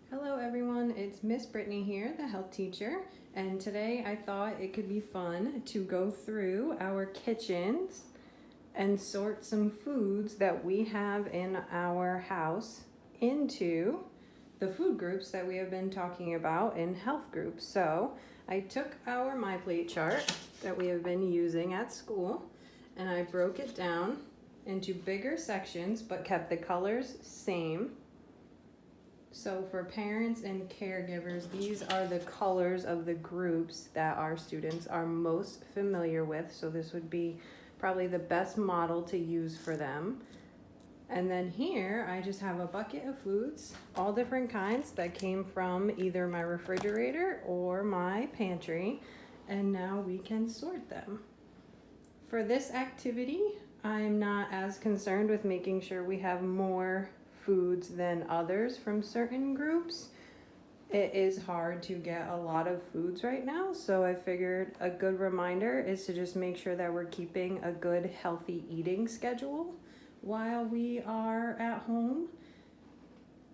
Hello everyone, it's Miss Brittany here, the health teacher, and today I thought it could be fun to go through our kitchens and sort some foods that we have in our house into the food groups that we have been talking about in health groups. So I took our My Plate chart that we have been using at school and I broke it down into bigger sections but kept the colors same. So for parents and caregivers, these are the colors of the groups that our students are most familiar with. So this would be probably the best model to use for them. And then here I just have a bucket of foods, all different kinds that came from either my refrigerator or my pantry. And now we can sort them. For this activity, I'm not as concerned with making sure we have more foods than others from certain groups. It is hard to get a lot of foods right now, so I figured a good reminder is to just make sure that we're keeping a good healthy eating schedule while we are at home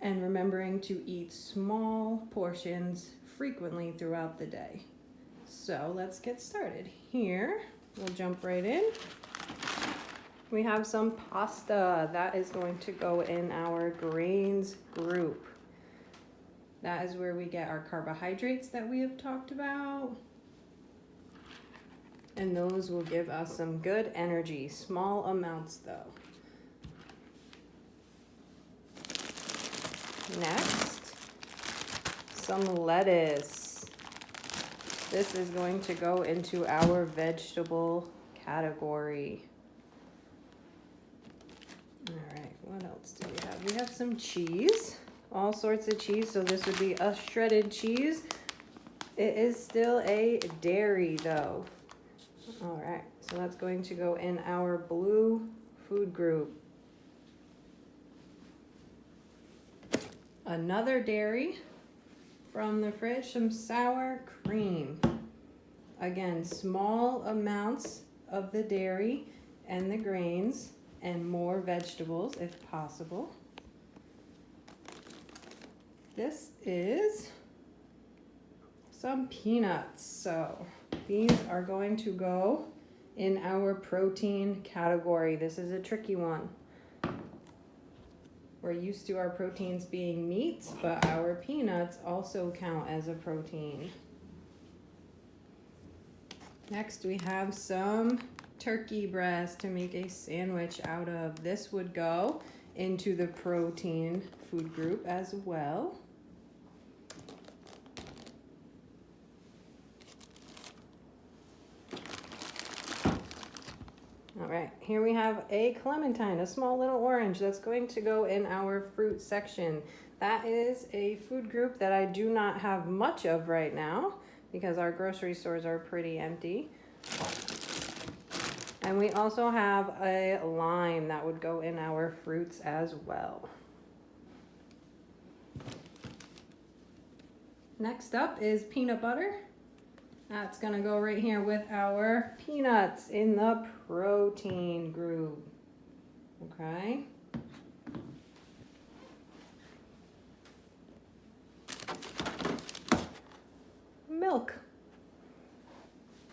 and remembering to eat small portions frequently throughout the day. So let's get started. Here, we'll jump right in. We have some pasta that is going to go in our grains group. That is where we get our carbohydrates that we have talked about. And those will give us some good energy, small amounts though. Next, some lettuce. This is going to go into our vegetable category. All right, what else do we have? We have some cheese, all sorts of cheese. So this would be a shredded cheese. It is still a dairy though. All right, so that's going to go in our blue food group. Another dairy from the fridge, some sour cream. Again, small amounts of the dairy and the grains, and more vegetables if possible. This is some peanuts. So these are going to go in our protein category. This is a tricky one. We're used to our proteins being meats, but our peanuts also count as a protein. Next, we have some turkey breast to make a sandwich out of. This would go into the protein food group as well. All right, here we have a clementine, a small little orange that's going to go in our fruit section. That is a food group that I do not have much of right now because our grocery stores are pretty empty. And we also have a lime that would go in our fruits as well. Next up is peanut butter. That's gonna go right here with our peanuts in the protein group. Okay. Milk.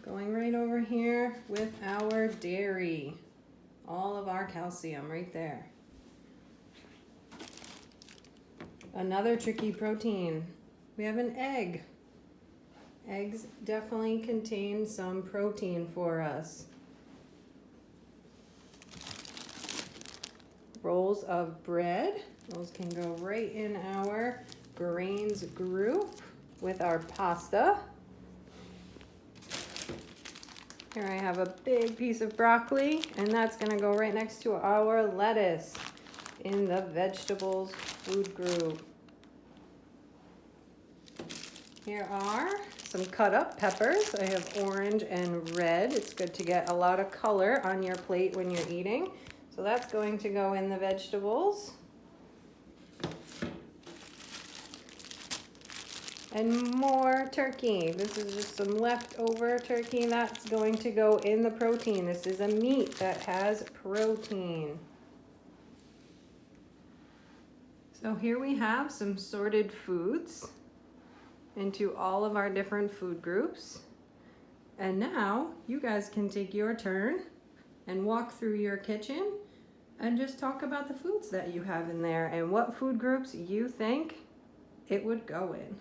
Going right over here with our dairy. All of our calcium right there. Another tricky protein. We have an egg. Eggs definitely contain some protein for us. Rolls of bread. Those can go right in our grains group with our pasta. Here I have a big piece of broccoli, and that's gonna go right next to our lettuce in the vegetables food group. Here are some cut up peppers. I have orange and red. It's good to get a lot of color on your plate when you're eating. So that's going to go in the vegetables. And more turkey. This is just some leftover turkey that's going to go in the protein. This is a meat that has protein. So here we have some sorted foods into all of our different food groups. And now you guys can take your turn and walk through your kitchen and just talk about the foods that you have in there and what food groups you think it would go in.